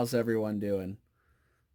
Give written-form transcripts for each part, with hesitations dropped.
how's everyone doing?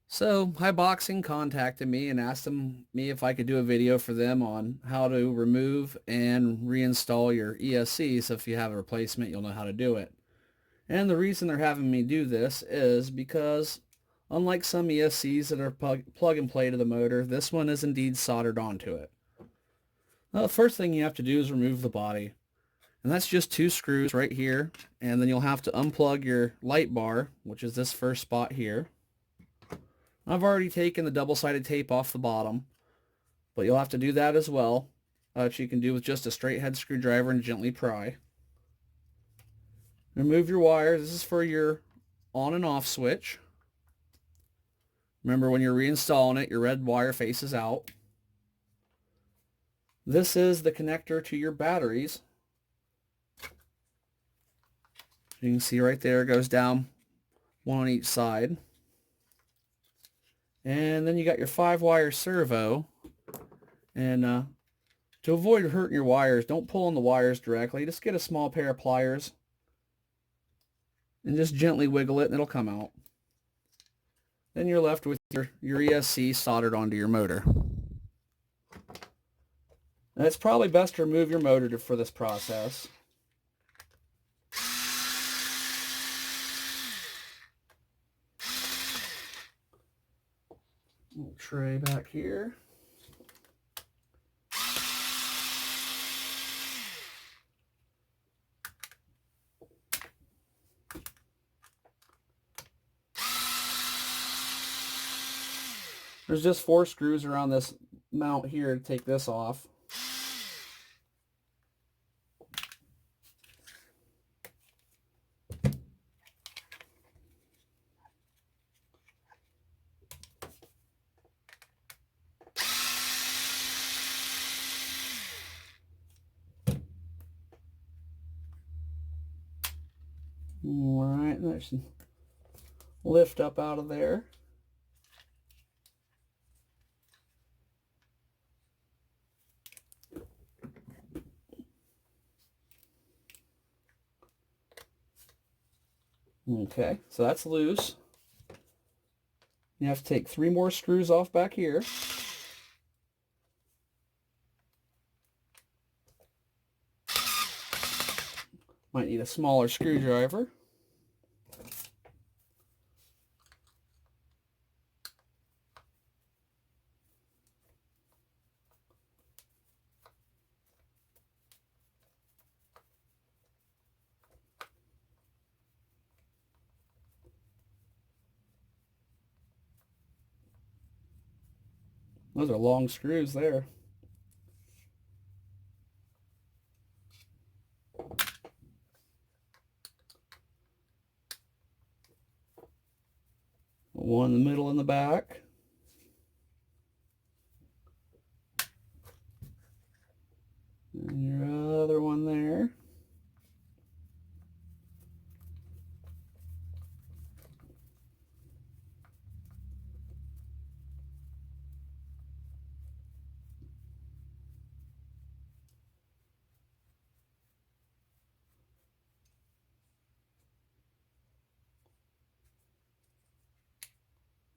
So, HBX contacted me and asked me if I could do a video for them on how to remove and reinstall your ESC. So if you have a replacement, you'll know how to do it. And the reason they're having me do this is because unlike some ESCs that are plug and play to the motor, this one is indeed soldered onto it. Well, the first thing you have to do is remove the body. And that's just two screws right here. And then you'll have to unplug your light bar, which is this first spot here. I've already taken the double-sided tape off the bottom, but you'll have to do that as well, which you can do with just a straight head screwdriver and gently pry. Remove your wires. This is for your on and off switch. Remember, when you're reinstalling it, your red wire faces out. This is the connector to your batteries. You can see right there, it goes down one on each side. And then you got your 5-wire servo. And to avoid hurting your wires, don't pull on the wires directly. Just get a small pair of pliers and just gently wiggle it and it'll come out. Then you're left with your ESC soldered onto your motor. And it's probably best to remove your motor for this process. Little tray back here. There's just 4 screws around this mount here to take this off. All right, that should lift up out of there. Okay, so that's loose. You have to take 3 more screws off back here. Might need a smaller screwdriver. Those are long screws there. One in the middle and the back. And your other one there.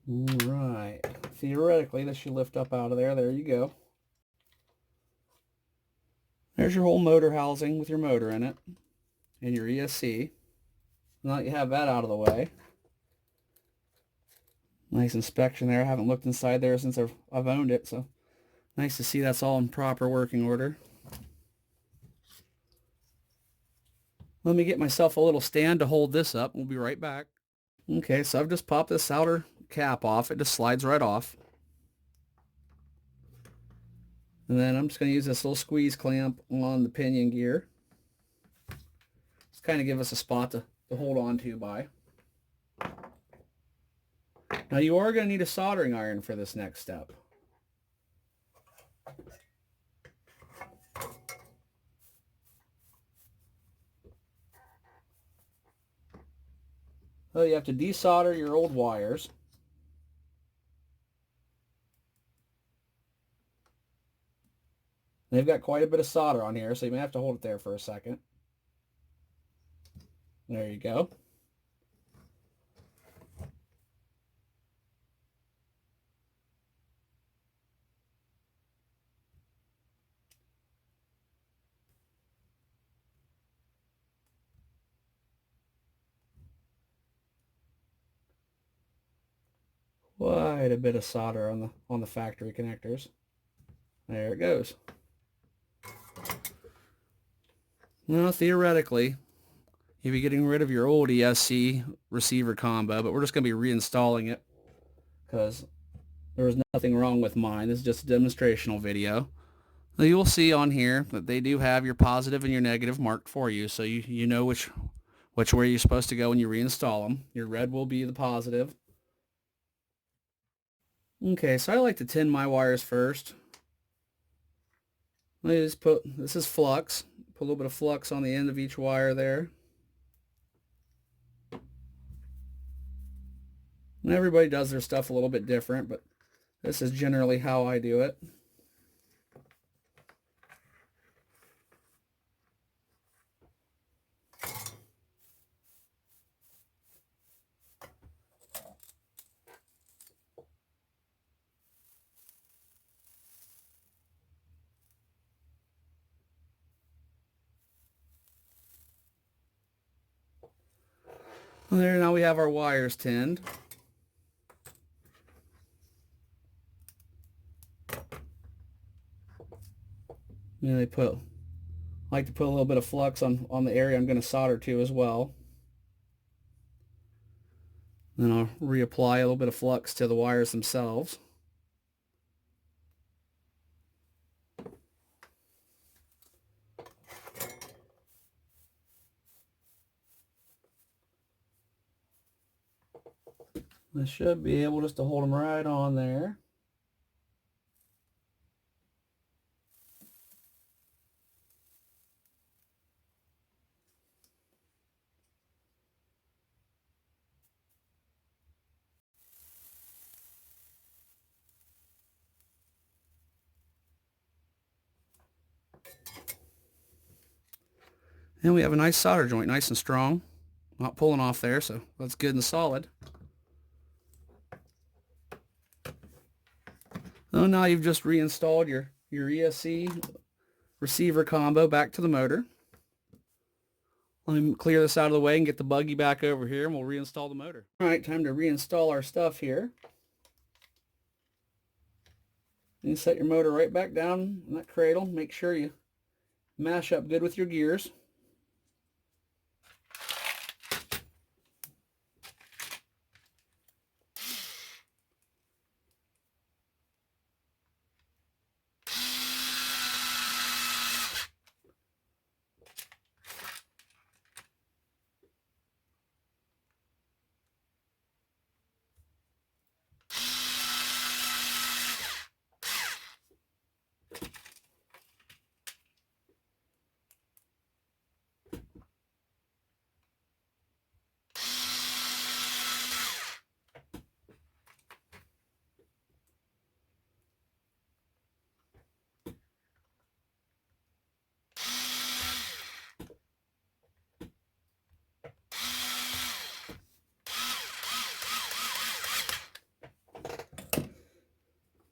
All right. Theoretically, this should lift up out of there. There you go. There's your whole motor housing with your motor in it and your ESC. Now that you have that out of the way. Nice inspection there. I haven't looked inside there since I've owned it, so nice to see that's all in proper working order. Let me get myself a little stand to hold this up. We'll be right back. Okay, so I've just popped this outer cap off. It just slides right off. And then I'm just going to use this little squeeze clamp on the pinion gear. Just kind of give us a spot to hold on to by. Now you are going to need a soldering iron for this next step. So you have to desolder your old wires. They've got quite a bit of solder on here, so you may have to hold it there for a second. There you go. quite a bit of solder on the factory connectors. There it goes. Now, theoretically, you'd be getting rid of your old ESC receiver combo, but we're just going to be reinstalling it because there was nothing wrong with mine. This is just a demonstrational video. Now, you'll see on here that they do have your positive and your negative marked for you, so you know which way you're supposed to go when you reinstall them. Your red will be the positive. Okay, so I like to tin my wires first. Let me just put, this is flux. Put a little bit of flux on the end of each wire there. And everybody does their stuff a little bit different, but this is generally how I do it. And there, now we have our wires tinned. And I like to put a little bit of flux on the area I'm going to solder to as well. Then I'll reapply a little bit of flux to the wires themselves. I should be able just to hold them right on there. And we have a nice solder joint, nice and strong. Not pulling off there, so that's good and solid. So now you've just reinstalled your ESC receiver combo back to the motor. Let me clear this out of the way and get the buggy back over here, and we'll reinstall the motor. All right, time to reinstall our stuff here. You set your motor right back down in that cradle. Make sure you mash up good with your gears.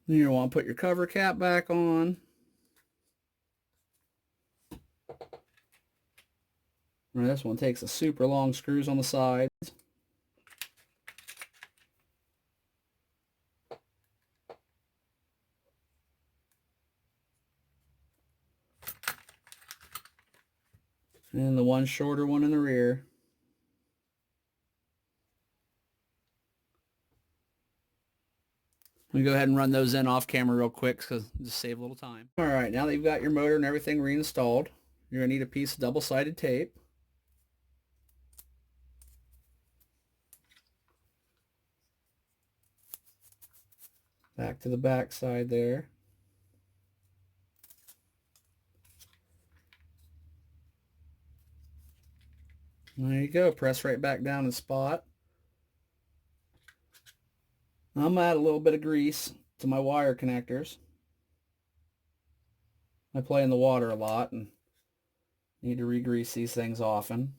Then you want to put your cover cap back on. Now this one takes a super long screws on the sides. And the one shorter one in the rear. We go ahead and run those in off camera real quick because just save a little time. All right, now that you've got your motor and everything reinstalled, you're going to need a piece of double-sided tape. Back to the back side there. There you go. Press right back down in spot. I'm going to add a little bit of grease to my wire connectors. I play in the water a lot and need to re-grease these things often.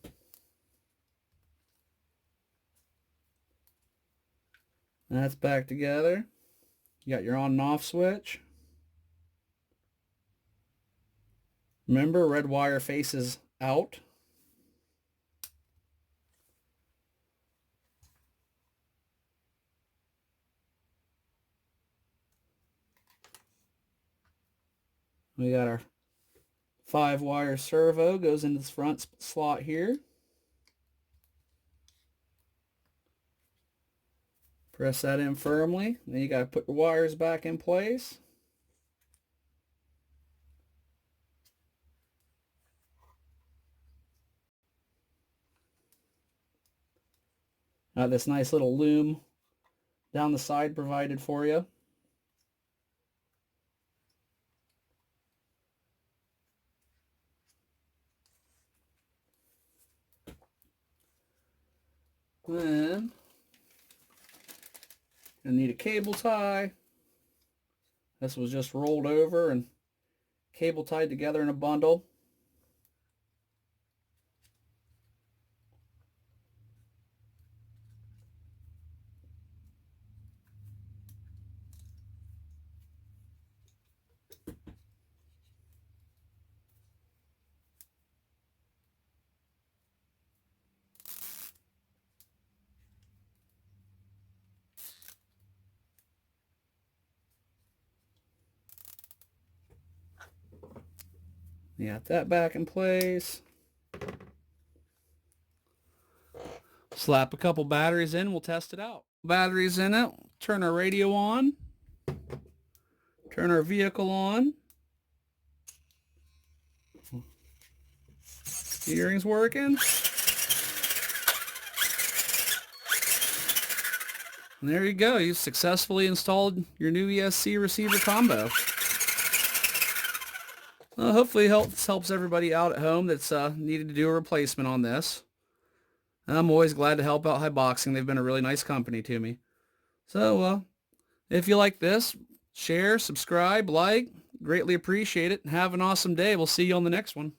That's back together. You got your on and off switch. Remember, red wire faces out. We got our 5-wire servo, goes into this front slot here. Press that in firmly. Then you got to put your wires back in place. This nice little loom down the side provided for you. Then I need a cable tie. This was just rolled over and cable tied together in a bundle. You got that back in place. Slap a couple batteries in, we'll test it out. Batteries in it, turn our radio on, turn our vehicle on. Steering's working. And there you go, you've successfully installed your new ESC receiver combo. Well, hopefully this helps everybody out at home that's needed to do a replacement on this. I'm always glad to help out HBX. They've been a really nice company to me. So, if you like this, share, subscribe, like. Greatly appreciate it. Have an awesome day. We'll see you on the next one.